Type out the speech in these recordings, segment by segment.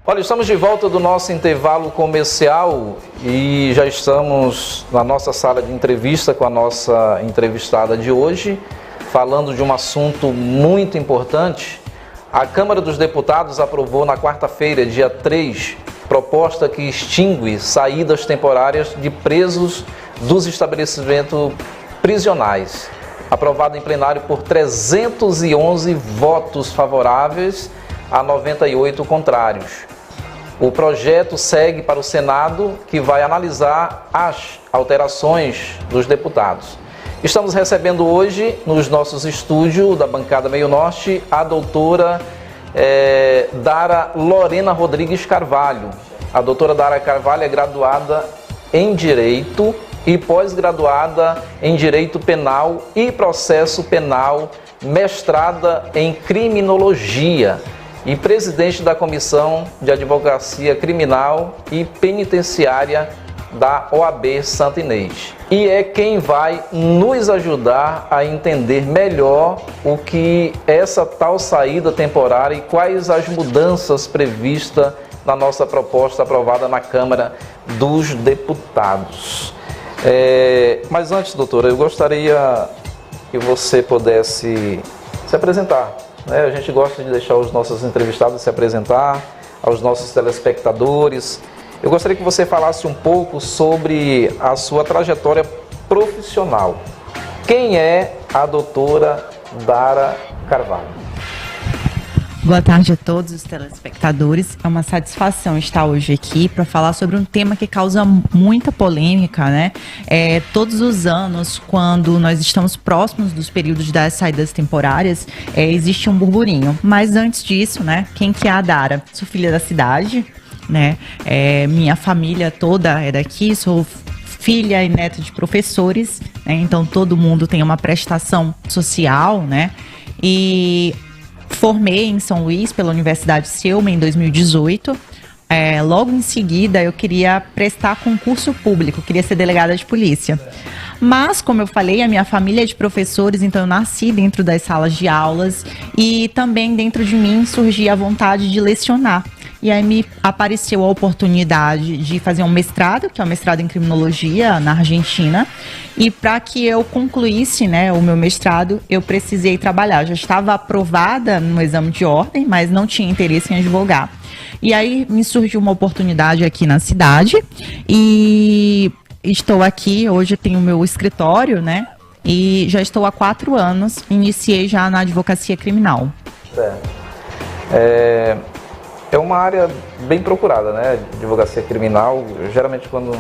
Olha, estamos de volta do nosso intervalo comercial e já estamos na nossa sala de entrevista com a nossa entrevistada de hoje, falando de um assunto muito importante. A Câmara dos Deputados aprovou na quarta-feira, dia 3, proposta que extingue saídas temporárias de presos dos estabelecimentos prisionais. Aprovado em plenário por 311 votos favoráveis a 98 contrários. O projeto segue para o Senado, que vai analisar as alterações dos deputados. Estamos recebendo hoje, nos nossos estúdios da bancada Meio Norte, a doutora Dara Lorena Rodrigues Carvalho. A doutora Dara Carvalho é graduada em Direito e pós-graduada em Direito Penal e Processo Penal, mestrada em Criminologia e presidente da Comissão de Advocacia Criminal e Penitenciária da OAB Santa Inês. E é quem vai nos ajudar a entender melhor o que essa tal saída temporária e quais as mudanças previstas na nossa proposta aprovada na Câmara dos Deputados. Mas antes, doutora, eu gostaria que você pudesse se apresentar. A gente gosta de deixar os nossos entrevistados se apresentar, aos nossos telespectadores. Eu gostaria que você falasse um pouco sobre a sua trajetória profissional. Quem é a doutora Dara Carvalho? Boa tarde a todos os telespectadores. É uma satisfação estar hoje aqui para falar sobre um tema que causa muita polêmica, né? Todos os anos, quando nós estamos próximos dos períodos das saídas temporárias, existe um burburinho. Mas antes disso, né? Quem que é a Dara? Sou filha da cidade, né? Minha família toda é daqui, sou filha e neta de professores, né? Então todo mundo tem uma prestação social, né? E formei em São Luís pela Universidade Selma em 2018. Logo em seguida eu queria prestar concurso público, queria ser delegada de polícia. Mas, como eu falei, a minha família é de professores, então eu nasci dentro das salas de aulas e também dentro de mim surgia a vontade de lecionar. E aí me apareceu a oportunidade de fazer um mestrado, que é um mestrado em criminologia na Argentina. E para que eu concluísse, né, o meu mestrado, eu precisei trabalhar. Eu já estava aprovada no exame de ordem, mas não tinha interesse em advogar. E aí me surgiu uma oportunidade aqui na cidade e estou aqui, hoje tenho o meu escritório, né? E já estou há 4 anos, iniciei já na advocacia criminal. É uma área bem procurada, né? Advocacia criminal, geralmente quando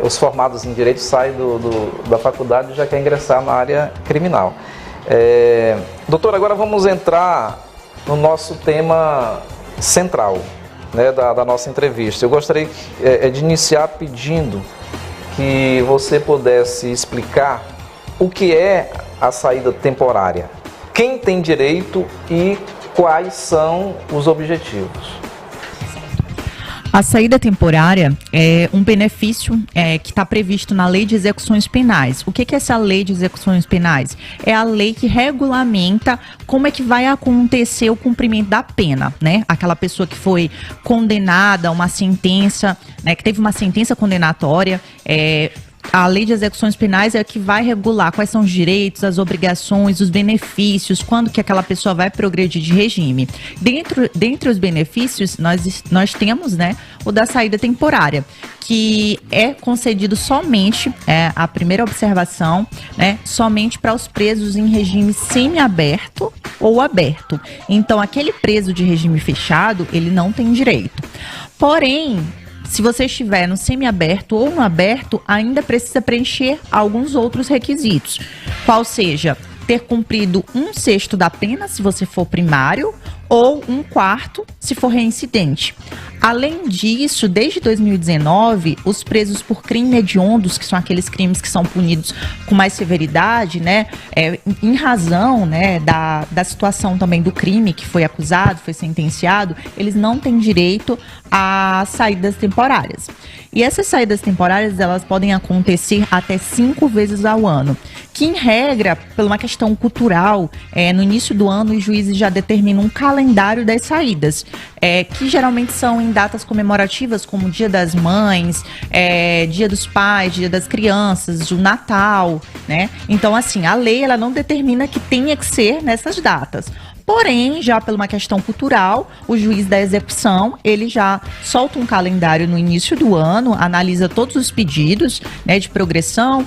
os formados em direito saem da faculdade já quer ingressar na área criminal. Doutor, agora vamos entrar no nosso tema central, né, da nossa entrevista. Eu gostaria de iniciar pedindo que você pudesse explicar o que é a saída temporária, quem tem direito e quais são os objetivos. A saída temporária é um benefício que está previsto na Lei de Execuções Penais. O que é essa Lei de Execuções Penais? É a lei que regulamenta como é que vai acontecer o cumprimento da pena, né? Aquela pessoa que foi condenada a uma sentença, né, que teve uma sentença condenatória, a Lei de Execuções Penais é a que vai regular quais são os direitos, as obrigações, os benefícios, quando que aquela pessoa vai progredir de regime. Dentre os benefícios, nós temos, né, o da saída temporária, que é concedido somente, a primeira observação, né, somente para os presos em regime semiaberto ou aberto. Então, aquele preso de regime fechado, ele não tem direito. Porém, se você estiver no semiaberto ou no aberto, ainda precisa preencher alguns outros requisitos. Qual seja, ter cumprido 1/6 da pena, se você for primário, ou 1/4, se for reincidente. Além disso, desde 2019, os presos por crime hediondos, que são aqueles crimes que são punidos com mais severidade, né, em razão, né, da situação também do crime que foi acusado, foi sentenciado, eles não têm direito a saídas temporárias. E essas saídas temporárias, elas podem acontecer até 5 vezes ao ano, que em regra, por uma questão cultural, no início do ano os juízes já determinam um calendário das saídas, que geralmente são em datas comemorativas, como Dia das Mães, Dia dos Pais, Dia das Crianças, o Natal, né? Então, assim, a lei ela não determina que tenha que ser nessas datas. Porém, já por uma questão cultural, o juiz da execução, ele já solta um calendário no início do ano, analisa todos os pedidos, né, de progressão,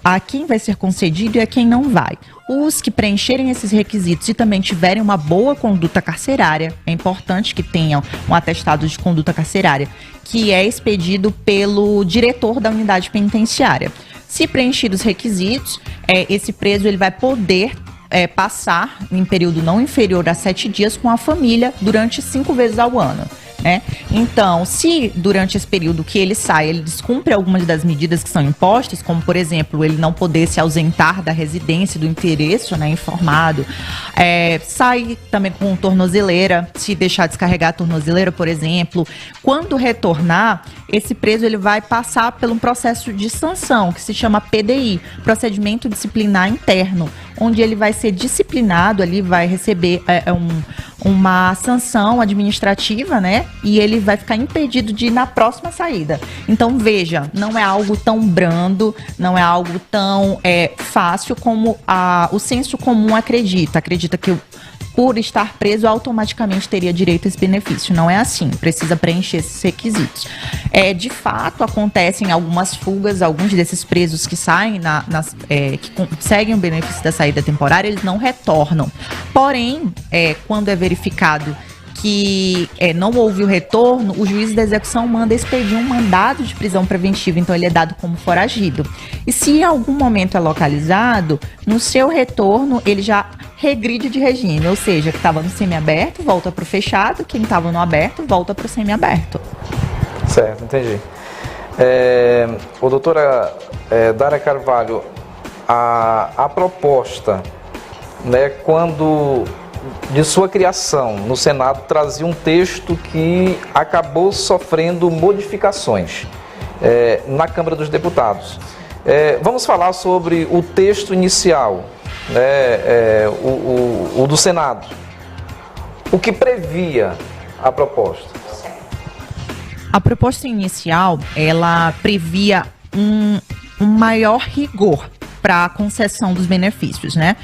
a quem vai ser concedido e a quem não vai. Os que preencherem esses requisitos e também tiverem uma boa conduta carcerária, é importante que tenham um atestado de conduta carcerária, que é expedido pelo diretor da unidade penitenciária. Se preenchidos os requisitos, esse preso ele vai poder passar em período não inferior a 7 dias com a família durante 5 vezes ao ano, né? Então, se durante esse período que ele sai, ele descumpre algumas das medidas que são impostas, como, por exemplo, ele não poder se ausentar da residência do endereço, né, informado, sai também com tornozeleira, se deixar descarregar a tornozeleira, por exemplo. Quando retornar, esse preso ele vai passar por um processo de sanção, que se chama PDI, Procedimento Disciplinar Interno, onde ele vai ser disciplinado, ali vai receber uma sanção administrativa, né? E ele vai ficar impedido de ir na próxima saída. Então, veja, não é algo tão brando, não é algo tão fácil como o senso comum acredita. Acredita que por estar preso, automaticamente teria direito a esse benefício. Não é assim, precisa preencher esses requisitos. De fato, acontecem algumas fugas, alguns desses presos que saem, que conseguem o benefício da saída temporária, eles não retornam. Porém, quando é verificado que não houve o retorno, o juiz da execução manda expedir um mandado de prisão preventiva, então ele é dado como foragido. E se em algum momento é localizado, no seu retorno ele já regride de regime, ou seja, que estava no semiaberto volta para o fechado, quem estava no aberto volta para o semiaberto. Certo, entendi. Doutora Dária Carvalho, a proposta, né, quando de sua criação no Senado, trazia um texto que acabou sofrendo modificações na Câmara dos Deputados. Vamos falar sobre o texto inicial, né, o do Senado. O que previa a proposta? A proposta inicial, ela previa um maior rigor para a concessão dos benefícios, né?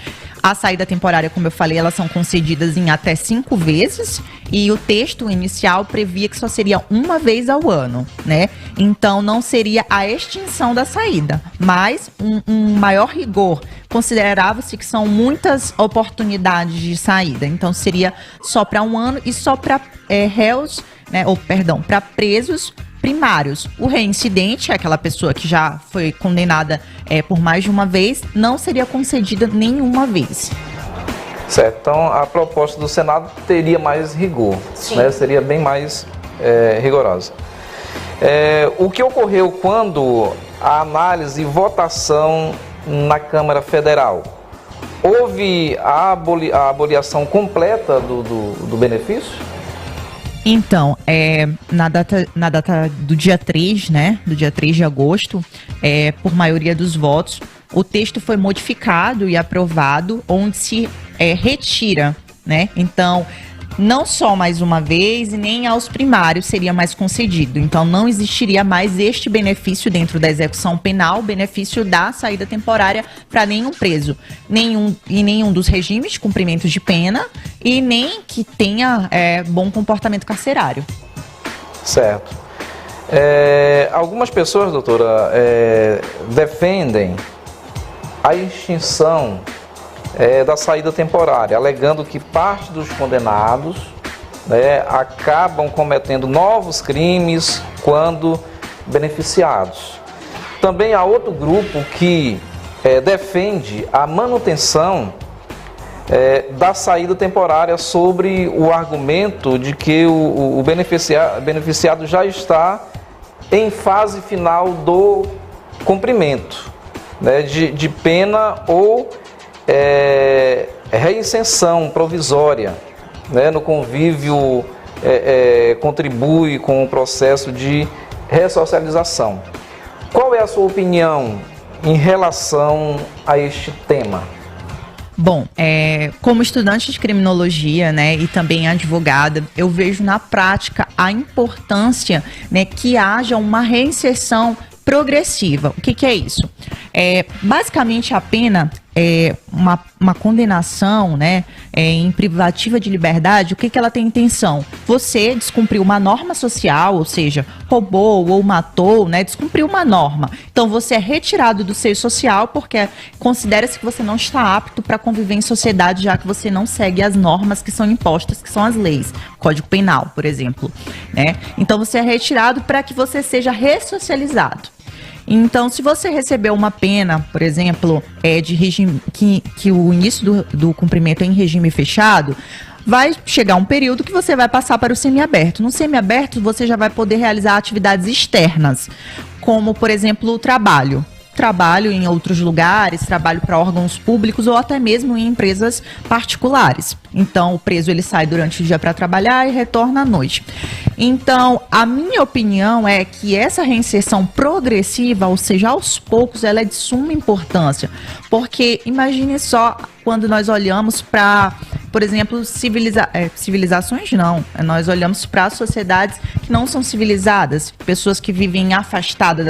A saída temporária, como eu falei, elas são concedidas em até 5 vezes e o texto inicial previa que só seria uma vez ao ano, né? Então, não seria a extinção da saída, mas um maior rigor. Considerava-se que são muitas oportunidades de saída, então seria só para um ano e só para réus, né? Para presos primários. O reincidente, aquela pessoa que já foi condenada por mais de uma vez, não seria concedida nenhuma vez. Certo, então a proposta do Senado teria mais rigor, né? Seria bem mais rigorosa. O que ocorreu quando a análise e votação na Câmara Federal? Houve a abolição completa do benefício? Então, na data do dia 3, né, do dia 3 de agosto, por maioria dos votos, o texto foi modificado e aprovado, onde se retira, né, então, não só mais uma vez e nem aos primários seria mais concedido. Então, não existiria mais este benefício dentro da execução penal, benefício da saída temporária para nenhum preso, em nenhum dos regimes de cumprimento de pena e nem que tenha bom comportamento carcerário. Certo. Algumas pessoas, doutora, defendem a extinção da saída temporária, alegando que parte dos condenados, né, acabam cometendo novos crimes quando beneficiados. Também há outro grupo que defende a manutenção da saída temporária sobre o argumento de que o beneficiado já está em fase final do cumprimento, né, de pena ou reinserção provisória, né, no convívio, contribui com o processo de ressocialização. Qual é a sua opinião em relação a este tema? Bom, como estudante de criminologia, né, e também advogada, eu vejo na prática a importância, né, que haja uma reinserção progressiva. O que é isso? Basicamente a pena uma condenação, né, em privativa de liberdade. O que ela tem intenção? Você descumpriu uma norma social, ou seja, roubou ou matou, né, descumpriu uma norma. Então você é retirado do seio social porque considera-se que você não está apto para conviver em sociedade, já que você não segue as normas que são impostas, que são as leis, Código Penal, por exemplo, né? Então você é retirado para que você seja ressocializado. Então, se você recebeu uma pena, por exemplo, de regime que o início do cumprimento é em regime fechado, vai chegar um período que você vai passar para o semiaberto. No semiaberto, você já vai poder realizar atividades externas, como, por exemplo, o trabalho. Trabalho em outros lugares, trabalho para órgãos públicos ou até mesmo em empresas particulares. Então, o preso ele sai durante o dia para trabalhar e retorna à noite. Então, a minha opinião é que essa reinserção progressiva, ou seja, aos poucos, ela é de suma importância. Porque imagine só quando nós olhamos para, por exemplo, civilizações não. Nós olhamos para sociedades que não são civilizadas, pessoas que vivem afastadas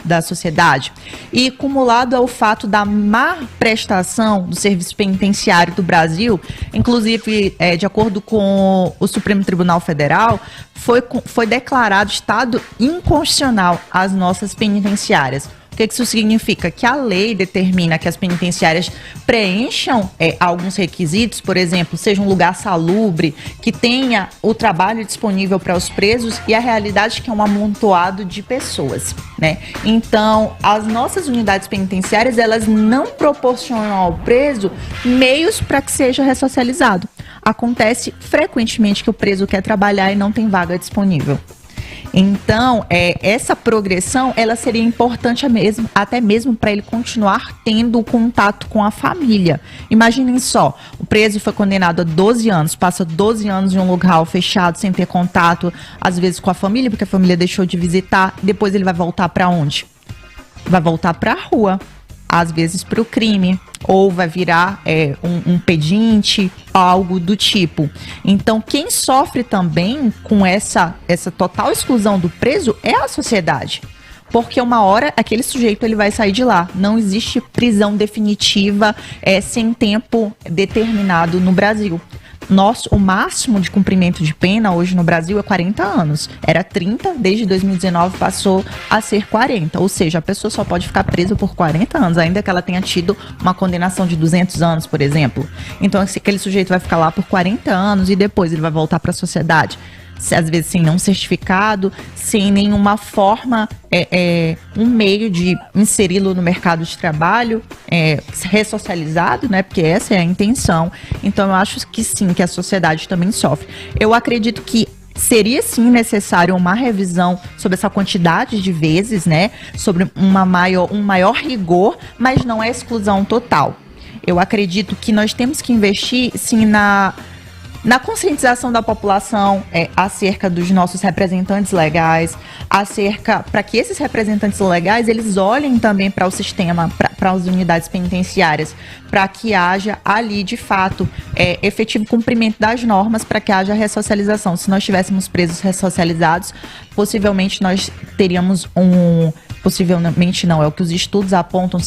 da sociedade. E acumulado ao fato da má prestação do serviço penitenciário do Brasil, inclusive, de acordo com o Supremo Tribunal Federal, foi declarado estado inconstitucional as nossas penitenciárias. O que isso significa? Que a lei determina que as penitenciárias preencham alguns requisitos, por exemplo, seja um lugar salubre, que tenha o trabalho disponível para os presos e a realidade que é um amontoado de pessoas, né? Então, as nossas unidades penitenciárias, elas não proporcionam ao preso meios para que seja ressocializado. Acontece frequentemente que o preso quer trabalhar e não tem vaga disponível. Então, essa progressão, ela seria importante até mesmo para ele continuar tendo contato com a família. Imaginem só, o preso foi condenado a 12 anos, passa 12 anos em um local fechado, sem ter contato, às vezes com a família, porque a família deixou de visitar, depois ele vai voltar para onde? Vai voltar para a rua, às vezes para o crime, ou vai virar um pedinte, algo do tipo. Então, quem sofre também com essa total exclusão do preso é a sociedade. Porque uma hora aquele sujeito ele vai sair de lá. Não existe prisão definitiva sem tempo determinado no Brasil. O máximo de cumprimento de pena hoje no Brasil é 40 anos. Era 30, desde 2019 passou a ser 40. Ou seja, a pessoa só pode ficar presa por 40 anos, ainda que ela tenha tido uma condenação de 200 anos, por exemplo. Então, aquele sujeito vai ficar lá por 40 anos e depois ele vai voltar para a sociedade. Às vezes sem nenhum certificado, sem nenhuma forma, um meio de inseri-lo no mercado de trabalho, ressocializado, né? Porque essa é a intenção. Então, eu acho que sim, que a sociedade também sofre. Eu acredito que seria sim necessário uma revisão sobre essa quantidade de vezes, né? Sobre um maior rigor, mas não é exclusão total. Eu acredito que nós temos que investir, sim, na conscientização da população acerca dos nossos representantes legais, para que esses representantes legais eles olhem também para o sistema, para as unidades penitenciárias, para que haja ali, de fato, efetivo cumprimento das normas, para que haja ressocialização. Se nós tivéssemos presos ressocializados, possivelmente nós teríamos possivelmente não, é o que os estudos apontam,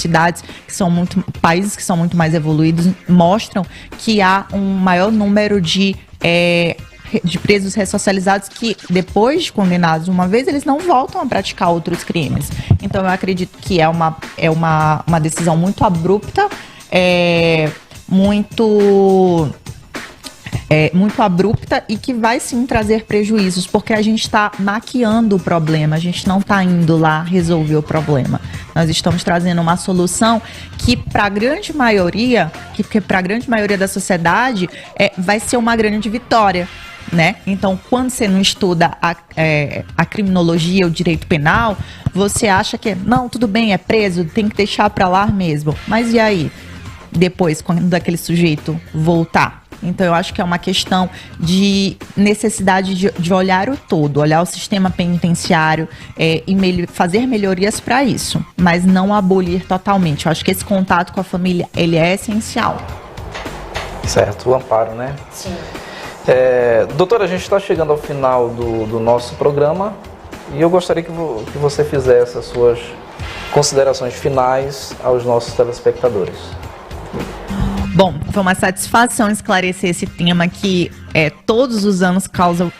países que são muito mais evoluídos mostram que há um maior número de presos ressocializados que, depois de condenados uma vez, eles não voltam a praticar outros crimes. Então, eu acredito que é uma decisão muito abrupta, muito muito abrupta e que vai sim trazer prejuízos, porque a gente está maquiando o problema, a gente não está indo lá resolver o problema. Nós estamos trazendo uma solução que para a grande maioria, da sociedade, vai ser uma grande vitória. Né? Então, quando você não estuda a criminologia, o direito penal, você acha que, não, tudo bem, é preso, tem que deixar para lá mesmo. Mas e aí? Depois, quando aquele sujeito voltar? Então, eu acho que é uma questão de necessidade de olhar o todo, olhar o sistema penitenciário e fazer melhorias para isso, mas não abolir totalmente. Eu acho que esse contato com a família, ele é essencial. Certo, o amparo, né? Sim. Doutora, a gente está chegando ao final do nosso programa e eu gostaria que você fizesse as suas considerações finais aos nossos telespectadores. Bom, foi uma satisfação esclarecer esse tema que todos os anos causam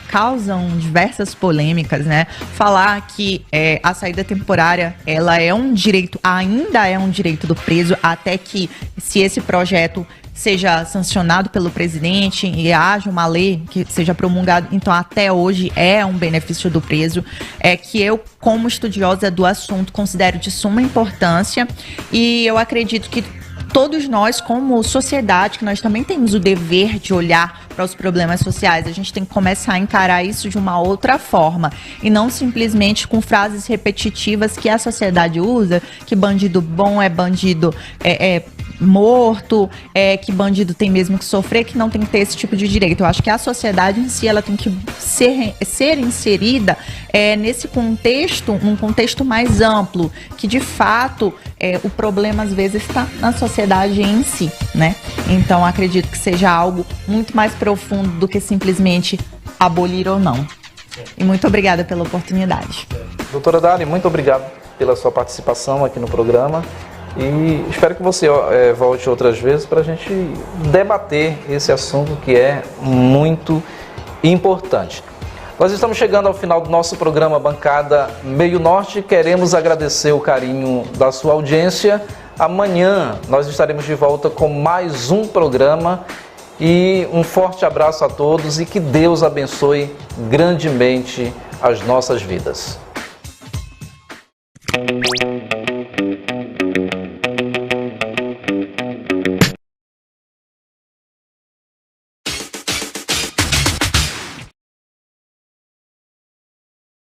diversas polêmicas, né? Falar que a saída temporária, ela é um direito, ainda é um direito do preso, até que, se esse projeto seja sancionado pelo presidente e haja uma lei que seja promulgada, então até hoje é um benefício do preso, que eu, como estudiosa do assunto, considero de suma importância, e eu acredito que todos nós, como sociedade, que nós também temos o dever de olhar para os problemas sociais, a gente tem que começar a encarar isso de uma outra forma e não simplesmente com frases repetitivas que a sociedade usa, que bandido bom é bandido morto, que bandido tem mesmo que sofrer, que não tem que ter esse tipo de direito. Eu acho que a sociedade em si, ela tem que ser inserida nesse contexto, um contexto mais amplo, que de fato o problema às vezes está na sociedade em si, né? Então acredito que seja algo muito mais profundo do que simplesmente abolir ou não. E muito obrigada pela oportunidade. Doutora Dali, muito obrigado pela sua participação aqui no programa. E espero que você volte outras vezes para a gente debater esse assunto que é muito importante. Nós estamos chegando ao final do nosso programa Bancada Meio Norte. Queremos agradecer o carinho da sua audiência. Amanhã nós estaremos de volta com mais um programa. E um forte abraço a todos e que Deus abençoe grandemente as nossas vidas.